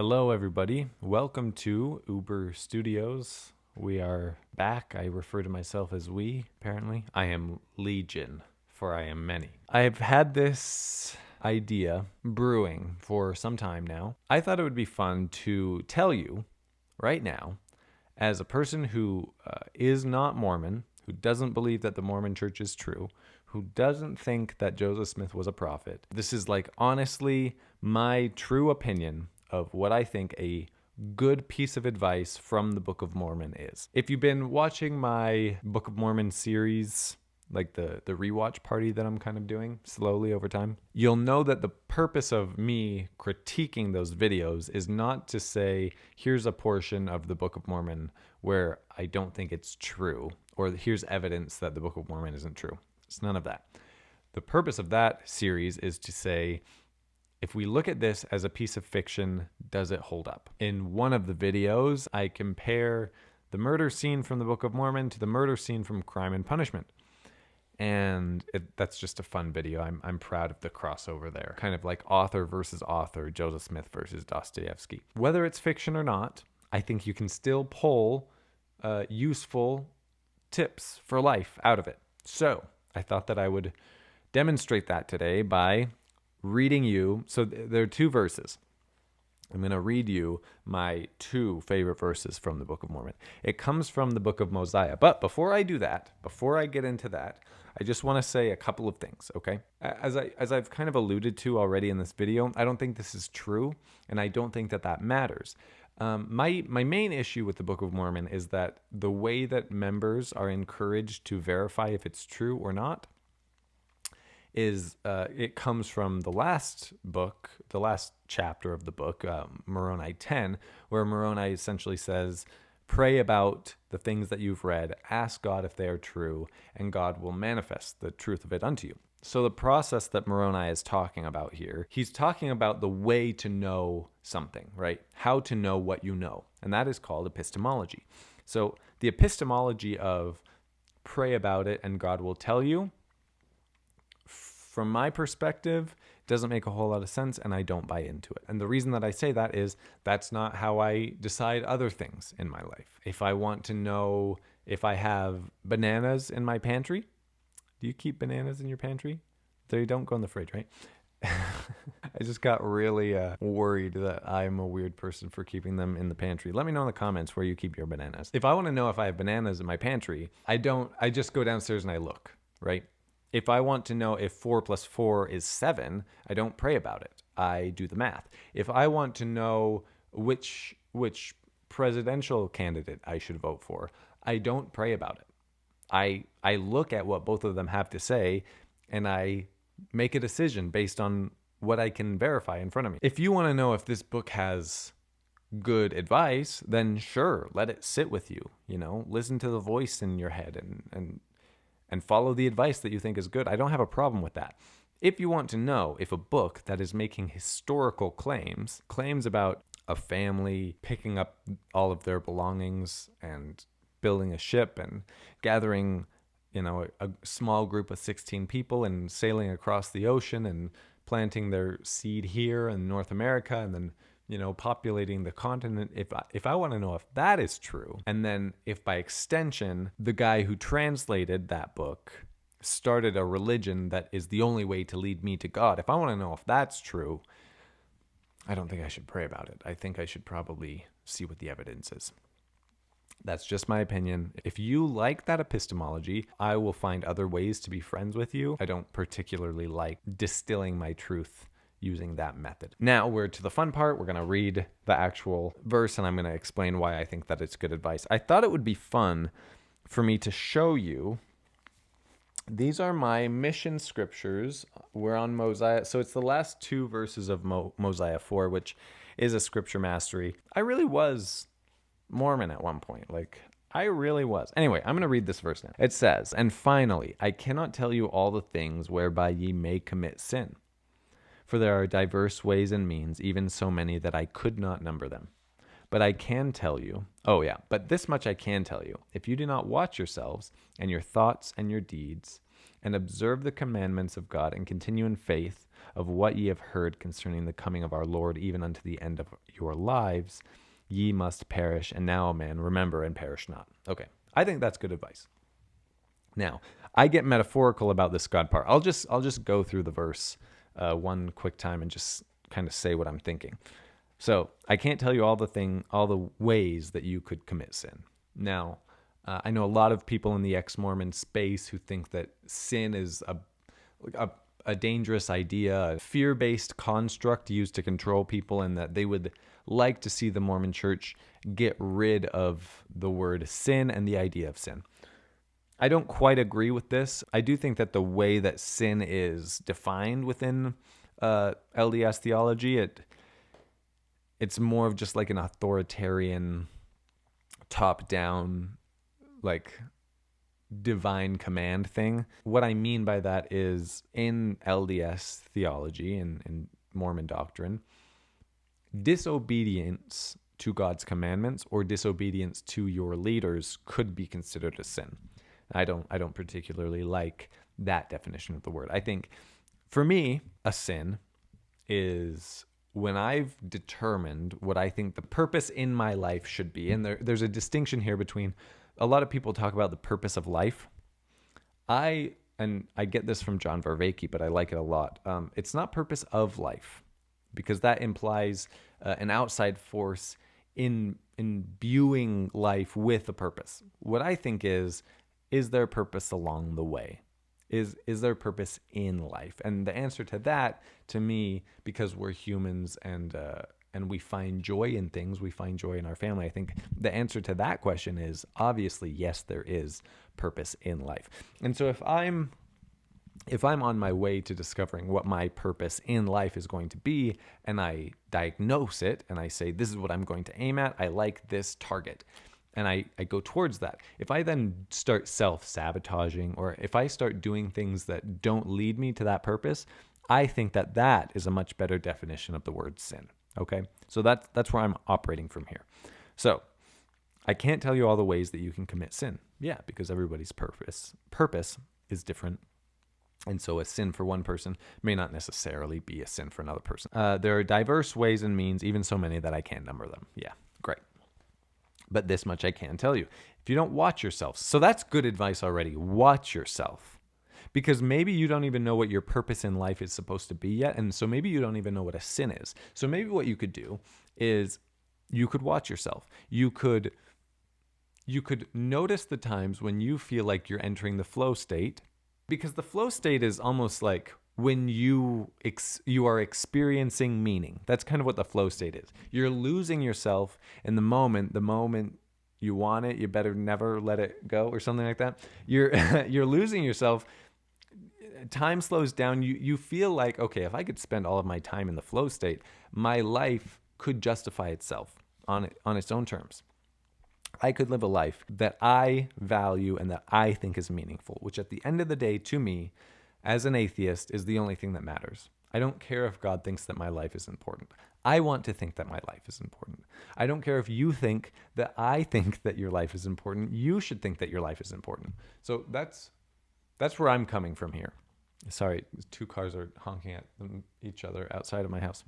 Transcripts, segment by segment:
Hello, everybody. Welcome to Uber Studios. We are back. I refer to myself as we, apparently. I am Legion, for I am many. I've had this idea brewing for some time now. I thought it would be fun to tell you right now, as a person who is not Mormon, who doesn't believe that the Mormon church is true, who doesn't think that Joseph Smith was a prophet. This is honestly my true opinion of what I think a good piece of advice from the Book of Mormon is. If you've been watching my Book of Mormon series, like the rewatch party that I'm kind of doing slowly over time, you'll know that the purpose of me critiquing those videos is not to say, here's a portion of the Book of Mormon where I don't think it's true, or here's evidence that the Book of Mormon isn't true. It's none of that. The purpose of that series is to say, if we look at this as a piece of fiction, does it hold up? In one of the videos, I compare the murder scene from the Book of Mormon to the murder scene from Crime and Punishment. And that's just a fun video. I'm proud of the crossover there. Kind of like author versus author, Joseph Smith versus Dostoevsky. Whether it's fiction or not, I think you can still pull useful tips for life out of it. So I thought that I would demonstrate that today by reading you. So there are two verses. I'm going to read you my two favorite verses from the Book of Mormon. It comes from the Book of Mosiah. But before I do that, before I get into that, I just want to say a couple of things, okay? As I've kind of alluded to already in this video, I don't think this is true, and I don't think that matters. My main issue with the Book of Mormon is that the way that members are encouraged to verify if it's true or not is it comes from the last book, the last chapter of the book, Moroni 10, where Moroni essentially says, pray about the things that you've read, ask God if they are true, and God will manifest the truth of it unto you. So the process that Moroni is talking about here, he's talking about the way to know something, right? How to know what you know. And that is called epistemology. So the epistemology of pray about it and God will tell you, from my perspective, doesn't make a whole lot of sense, and I don't buy into it. And the reason that I say that is that's not how I decide other things in my life. If I want to know if I have bananas in my pantry, do you keep bananas in your pantry? They don't go in the fridge, right? I just got really worried that I'm a weird person for keeping them in the pantry. Let me know in the comments where you keep your bananas. If I want to know if I have bananas in my pantry, I just go downstairs and I look, right? If I want to know if 4 + 4 is 7, I don't pray about it. I do the math. If I want to know which presidential candidate I should vote for, I don't pray about it. I look at what both of them have to say, and I make a decision based on what I can verify in front of me. If you want to know if this book has good advice, then sure, let it sit with you. Listen to the voice in your head and follow the advice that you think is good. I don't have a problem with that. If you want to know if a book that is making historical claims about a family picking up all of their belongings and building a ship and gathering, a small group of 16 people and sailing across the ocean and planting their seed here in North America and then populating the continent, if I want to know if that is true, and then if by extension, the guy who translated that book started a religion that is the only way to lead me to God, if I want to know if that's true, I don't think I should pray about it. I think I should probably see what the evidence is. That's just my opinion. If you like that epistemology, I will find other ways to be friends with you. I don't particularly like distilling my truth using that method. Now we're to the fun part. We're going to read the actual verse, and I'm going to explain why I think that it's good advice. I thought it would be fun for me to show you. These are my mission scriptures. We're on Mosiah. So it's the last two verses of Mosiah 4, which is a scripture mastery. I really was Mormon at one point. I really was. Anyway, I'm going to read this verse now. It says, "And finally, I cannot tell you all the things whereby ye may commit sin. For there are diverse ways and means, even so many that I could not number them. But I can tell you, but this much I can tell you, if you do not watch yourselves and your thoughts and your deeds, and observe the commandments of God and continue in faith, of what ye have heard concerning the coming of our Lord, even unto the end of your lives, ye must perish. And now, man, remember and perish not. Okay, I think that's good advice. Now, I get metaphorical about this God part. I'll just go through the verse one quick time and just kind of say what I'm thinking. So I can't tell you all the ways that you could commit sin. Now, I know a lot of people in the ex-Mormon space who think that sin is a dangerous idea, a fear-based construct used to control people, and that they would like to see the Mormon church get rid of the word sin and the idea of sin. I don't quite agree with this. I do think that the way that sin is defined within LDS theology, it's more of just like an authoritarian, top-down, like divine command thing. What I mean by that is in LDS theology and Mormon doctrine, disobedience to God's commandments or disobedience to your leaders could be considered a sin. I don't particularly like that definition of the word. I think for me, a sin is when I've determined what I think the purpose in my life should be. And there's a distinction here between, a lot of people talk about the purpose of life. I get this from John Vervaeke, but I like it a lot. It's not purpose of life, because that implies an outside force in imbuing life with a purpose. What I think is there purpose along the way? Is there purpose in life? And the answer to that, to me, because we're humans and we find joy in things, we find joy in our family, I think the answer to that question is obviously yes, there is purpose in life. And so if I'm on my way to discovering what my purpose in life is going to be, and I diagnose it and I say, this is what I'm going to aim at, I like this target, and I go towards that. If I then start self-sabotaging, or if I start doing things that don't lead me to that purpose, I think that is a much better definition of the word sin. Okay? So that's where I'm operating from here. So I can't tell you all the ways that you can commit sin. Yeah, because everybody's purpose is different. And so a sin for one person may not necessarily be a sin for another person. There are diverse ways and means, even so many that I can't number them. Yeah, great. But this much I can tell you. If you don't watch yourself, so that's good advice already. Watch yourself. Because maybe you don't even know what your purpose in life is supposed to be yet. And so maybe you don't even know what a sin is. So maybe what you could do is you could watch yourself. You could notice the times when you feel like you're entering the flow state. Because the flow state is almost like when you are experiencing meaning. That's kind of what the flow state is. You're losing yourself in the moment you want it, you better never let it go, or something like that. You're losing yourself. Time slows down. You feel like, okay, if I could spend all of my time in the flow state, my life could justify itself on its own terms. I could live a life that I value and that I think is meaningful, which at the end of the day, to me, as an atheist, is the only thing that matters. I don't care if God thinks that my life is important. I want to think that my life is important. I don't care if you think that I think that your life is important. You should think that your life is important. So that's where I'm coming from here. Sorry, 2 cars are honking at each other outside of my house.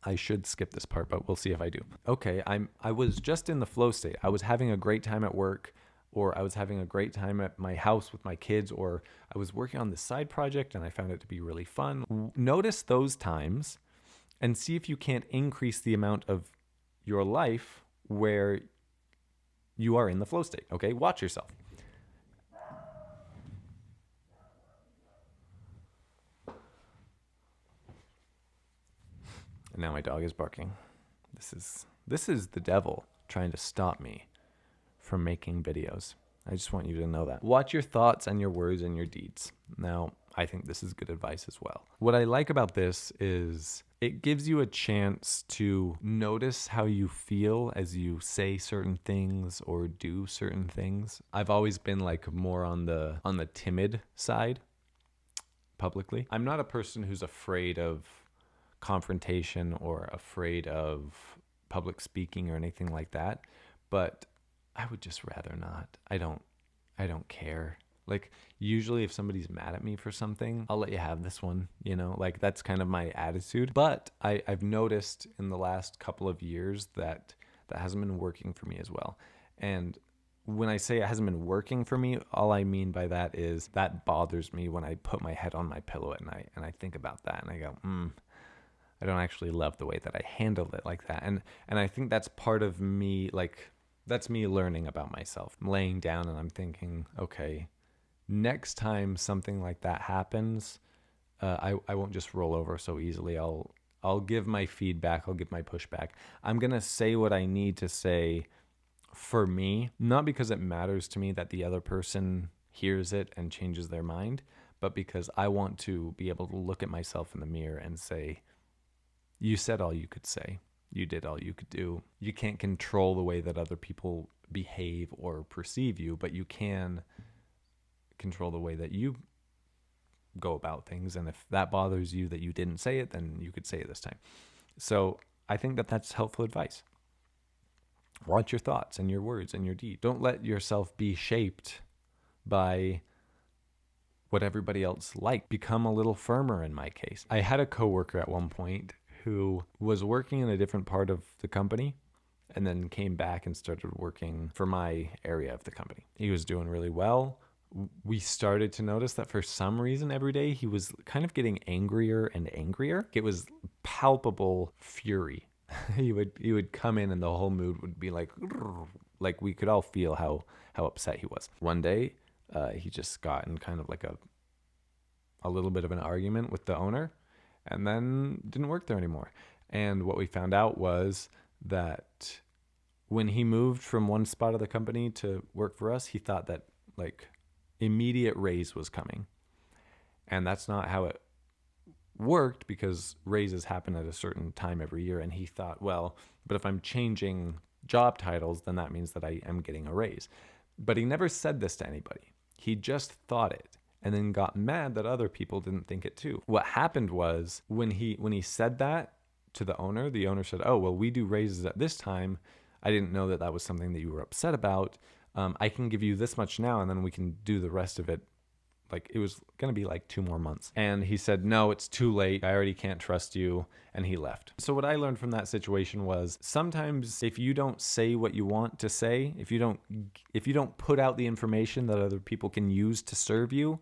I should skip this part, but we'll see if I do. Okay, I was just in the flow state. I was having a great time at work, or I was having a great time at my house with my kids, or I was working on this side project and I found it to be really fun. Notice those times and see if you can't increase the amount of your life where you are in the flow state. Okay, watch yourself. And now my dog is barking. This is the devil trying to stop me from making videos. I just want you to know that. Watch your thoughts and your words and your deeds. Now, I think this is good advice as well. What I like about this is it gives you a chance to notice how you feel as you say certain things or do certain things. I've always been like more on the timid side publicly. I'm not a person who's afraid of confrontation or afraid of public speaking or anything like that, but I would just rather not. I don't care. Like, usually if somebody's mad at me for something, I'll let you have this one, like that's kind of my attitude. But I've noticed in the last couple of years that hasn't been working for me as well. And when I say it hasn't been working for me, all I mean by that is that bothers me when I put my head on my pillow at night and I think about that and I go, I don't actually love the way that I handled it like that. And I think that's part of me, like, that's me learning about myself. I'm laying down and I'm thinking, okay, next time something like that happens, I won't just roll over so easily. I'll give my feedback. I'll give my pushback. I'm going to say what I need to say for me, not because it matters to me that the other person hears it and changes their mind, but because I want to be able to look at myself in the mirror and say, you said all you could say. You did all you could do. You can't control the way that other people behave or perceive you, but you can control the way that you go about things. And if that bothers you that you didn't say it, then you could say it this time. So I think that that's helpful advice. Watch your thoughts and your words and your deeds. Don't let yourself be shaped by what everybody else liked. Become a little firmer in my case. I had a coworker at one point who was working in a different part of the company and then came back and started working for my area of the company. He was doing really well. We started to notice that for some reason every day he was kind of getting angrier and angrier. It was palpable fury. He would come in and the whole mood would be like we could all feel how upset he was. One day, he just got in kind of like a little bit of an argument with the owner and then didn't work there anymore. And what we found out was that when he moved from one spot of the company to work for us, he thought that like immediate raise was coming. And that's not how it worked, because raises happen at a certain time every year. And he thought, well, but if I'm changing job titles, then that means that I am getting a raise. But he never said this to anybody. He just thought it and then got mad that other people didn't think it too. What happened was when he said that to the owner said, oh, well, we do raises at this time. I didn't know that was something that you were upset about. I can give you this much now, and then we can do the rest of it. Like, it was going to be like 2 more months. And he said, no, it's too late. I already can't trust you. And he left. So what I learned from that situation was sometimes if you don't say what you want to say, if you don't put out the information that other people can use to serve you,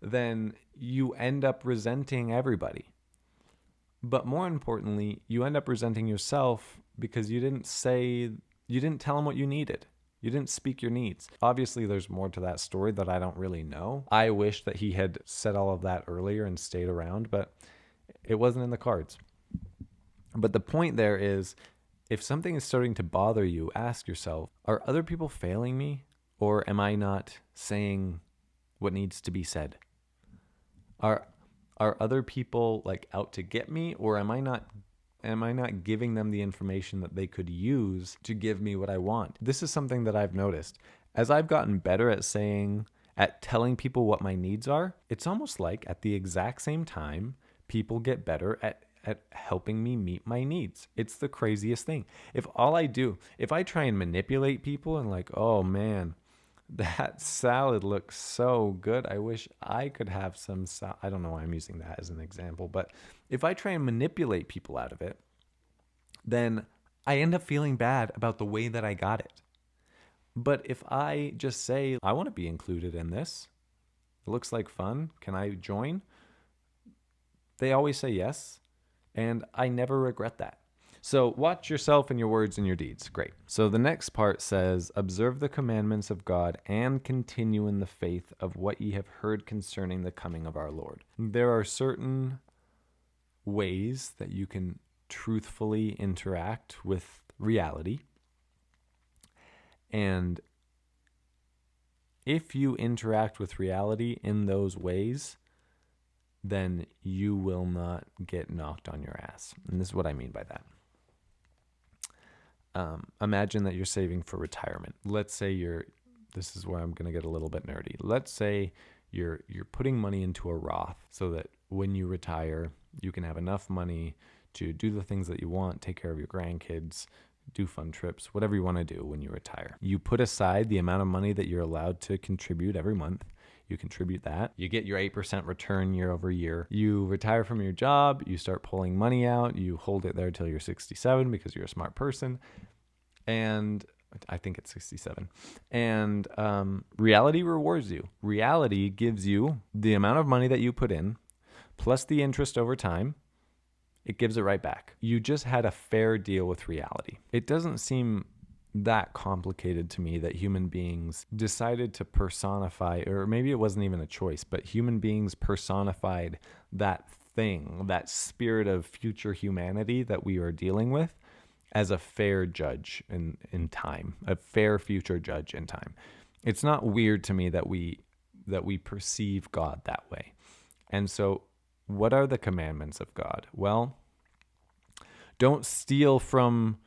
then you end up resenting everybody. But more importantly, you end up resenting yourself because you didn't tell them what you needed. You didn't speak your needs. Obviously, there's more to that story that I don't really know. I wish that he had said all of that earlier and stayed around, but it wasn't in the cards. But the point there is, if something is starting to bother you, ask yourself, are other people failing me? Or am I not saying what needs to be said? Are other people like out to get me? Or am I not giving them the information that they could use to give me what I want? This is something that I've noticed. As I've gotten better at telling people what my needs are, it's almost like at the exact same time, people get better at helping me meet my needs. It's the craziest thing. If I try and manipulate people and like, oh man, that salad looks so good. I wish I could have some salad. I don't know why I'm using that as an example, but if I try and manipulate people out of it, then I end up feeling bad about the way that I got it. But if I just say, I want to be included in this, it looks like fun, can I join? They always say yes, and I never regret that. So watch yourself and your words and your deeds. Great. So the next part says, observe the commandments of God and continue in the faith of what ye have heard concerning the coming of our Lord. There are certain ways that you can truthfully interact with reality. And if you interact with reality in those ways, then you will not get knocked on your ass. And this is what I mean by that. Imagine that you're saving for retirement. Let's say this is where I'm going to get a little bit nerdy. Let's say you're putting money into a Roth so that when you retire, you can have enough money to do the things that you want, take care of your grandkids, do fun trips, whatever you want to do when you retire. You put aside the amount of money that you're allowed to contribute every month. You contribute that. You get your 8% return year over year. You retire from your job. You start pulling money out. You hold it there till you're 67 because you're a smart person. And I think it's 67. And reality rewards you. Reality gives you the amount of money that you put in plus the interest over time. It gives it right back. You just had a fair deal with reality. It doesn't seem that complicated to me that human beings decided to personify, or maybe it wasn't even a choice, but human beings personified that thing, that spirit of future humanity that we are dealing with, as a fair judge in time, a fair future judge in time. It's not weird to me that we perceive God that way. And so what are the commandments of God? Well, don't steal from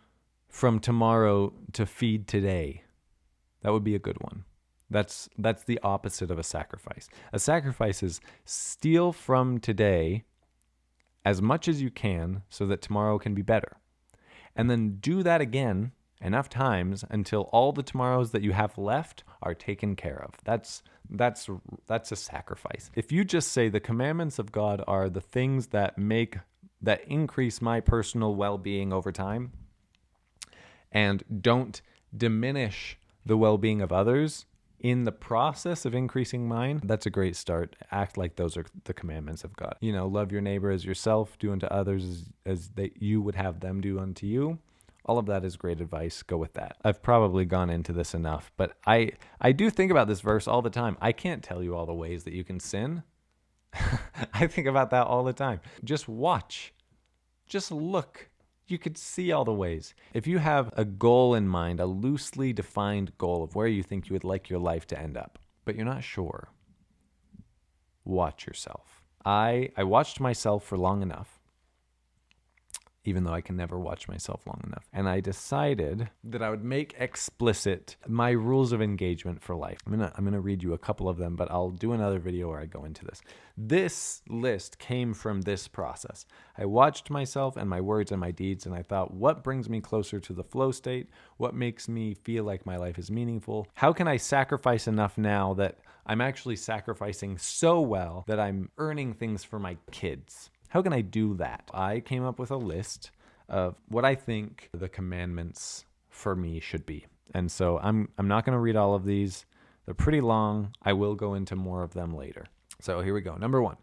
tomorrow to feed today. That would be a good one. That's the opposite of a sacrifice. A sacrifice is steal from today as much as you can so that tomorrow can be better. And then do that again enough times until all the tomorrows that you have left are taken care of. That's a sacrifice. If you just say the commandments of God are the things that increase my personal well-being over time and don't diminish the well-being of others in the process of increasing mine, that's a great start. Act like those are the commandments of God. Love your neighbor as yourself, do unto others as you would have them do unto you. All of that is great advice. Go with that. I've probably gone into this enough, but I do think about this verse all the time. I can't tell you all the ways that you can sin. I think about that all the time. Just watch. Just look. You could see all the ways. If you have a goal in mind, a loosely defined goal of where you think you would like your life to end up, but you're not sure, watch yourself. I watched myself for long enough, even though I can never watch myself long enough. And I decided that I would make explicit my rules of engagement for life. I'm gonna read you a couple of them, but I'll do another video where I go into this. This list came from this process. I watched myself and my words and my deeds, and I thought, what brings me closer to the flow state? What makes me feel like my life is meaningful? How can I sacrifice enough now that I'm actually sacrificing so well that I'm earning things for my kids? How can I do that? I came up with a list of what I think the commandments for me should be. And so I'm not going to read all of these. They're pretty long. I will go into more of them later. So here we go. Number 1,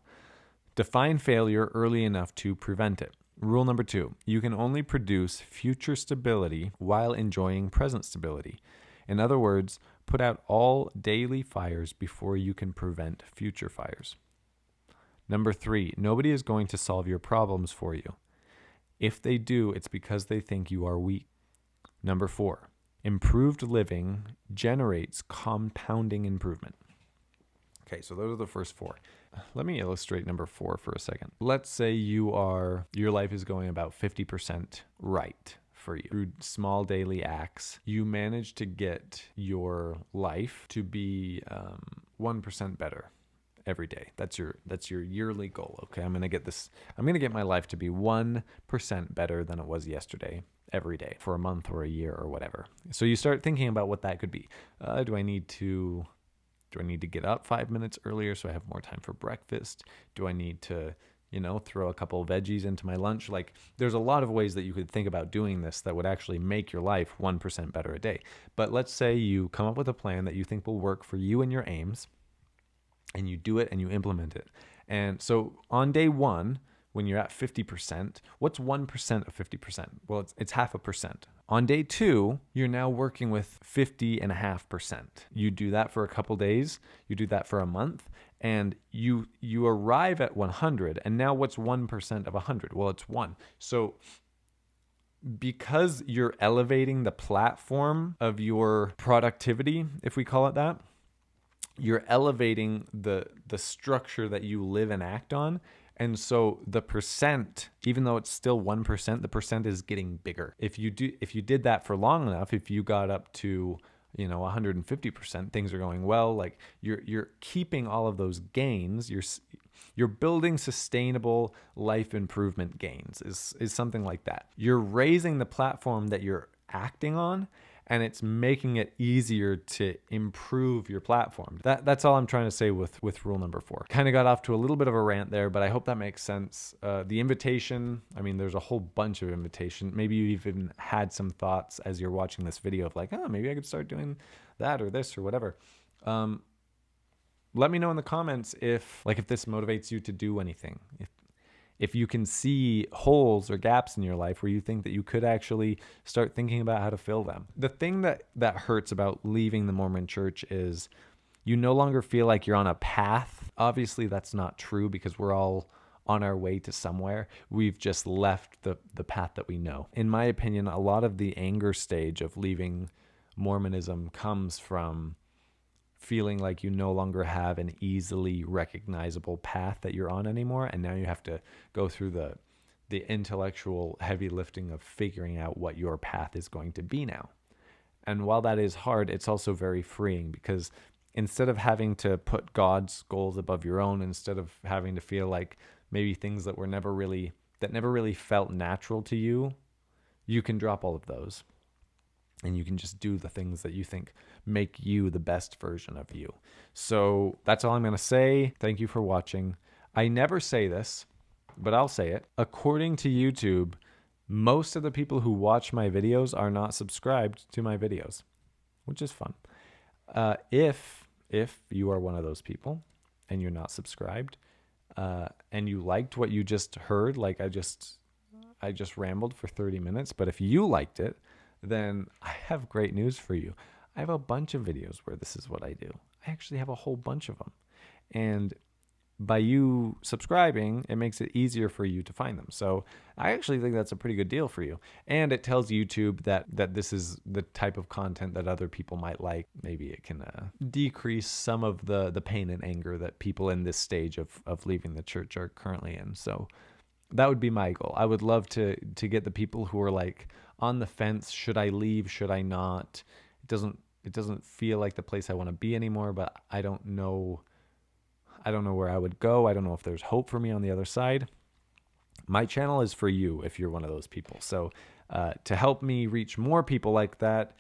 define failure early enough to prevent it. Rule number 2, you can only produce future stability while enjoying present stability. In other words, put out all daily fires before you can prevent future fires. Number 3, nobody is going to solve your problems for you. If they do, it's because they think you are weak. Number 4, improved living generates compounding improvement. Okay, so those are the first 4. Let me illustrate number 4 for a second. Let's say your life is going about 50% right for you. Through small daily acts, you manage to get your life to be 1% better every day. That's your yearly goal. Okay, I'm gonna get my life to be 1% better than it was yesterday every day for a month or a year or whatever. So you start thinking about what that could be. Do I need to get up 5 minutes earlier so I have more time for breakfast? Do I need to throw a couple of veggies into my lunch? Like, there's a lot of ways that you could think about doing this that would actually make your life 1% better a day. But let's say you come up with a plan that you think will work for you and your aims, and you do it and you implement it. And so on day 1, when you're at 50%, what's 1% of 50%? Well, it's 0.5%. On day 2, you're now working with 50.5%. You do that for a couple days, you do that for a month, and you arrive at 100. And now what's 1% of 100? Well, it's 1. So because you're elevating the platform of your productivity, if we call it that, you're elevating the structure that you live and act on. And so the percent, even though it's still 1%, the percent is getting bigger. If you did that for long enough, if you got up to 150%, things are going well. Like you're keeping all of those gains. You're building sustainable life improvement gains is something like that. You're raising the platform that you're acting on, and it's making it easier to improve your platform. That's all I'm trying to say with rule number 4. Kind of got off to a little bit of a rant there, but I hope that makes sense. The invitation, I mean, there's a whole bunch of invitation. Maybe you even had some thoughts as you're watching this video of like, oh, maybe I could start doing that or this or whatever. Let me know in the comments if this motivates you to do anything. If you can see holes or gaps in your life where you think that you could actually start thinking about how to fill them. The thing that hurts about leaving the Mormon church is you no longer feel like you're on a path. Obviously, that's not true because we're all on our way to somewhere. We've just left the path that we know. In my opinion, a lot of the anger stage of leaving Mormonism comes from feeling like you no longer have an easily recognizable path that you're on anymore, and now you have to go through the intellectual heavy lifting of figuring out what your path is going to be now. And while that is hard, it's also very freeing, because instead of having to put God's goals above your own, instead of having to feel like maybe things that never really felt natural to you, you can drop all of those. And you can just do the things that you think make you the best version of you. So that's all I'm going to say. Thank you for watching. I never say this, but I'll say it. According to YouTube, most of the people who watch my videos are not subscribed to my videos, which is fun. If you are one of those people and you're not subscribed, and you liked what you just heard, like I just rambled for 30 minutes, but if you liked it, then I have great news for you. I have a bunch of videos where this is what I do. I actually have a whole bunch of them. And by you subscribing, it makes it easier for you to find them. So I actually think that's a pretty good deal for you. And it tells YouTube that this is the type of content that other people might like. Maybe it can decrease some of the pain and anger that people in this stage of leaving the church are currently in. So that would be my goal. I would love to get the people who are like on the fence. Should I leave? Should I not? It doesn't feel like the place I want to be anymore, but I don't know where I would go. I don't know if there's hope for me on the other side. My channel is for you if you're one of those people. So to help me reach more people like that,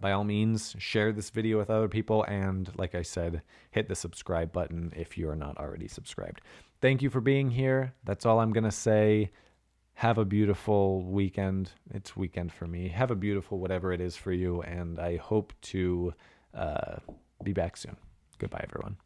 by all means, share this video with other people. And like I said, hit the subscribe button if you are not already subscribed. Thank you for being here. That's all I'm going to say. Have a beautiful weekend. It's weekend for me. Have a beautiful whatever it is for you. And I hope to be back soon. Goodbye, everyone.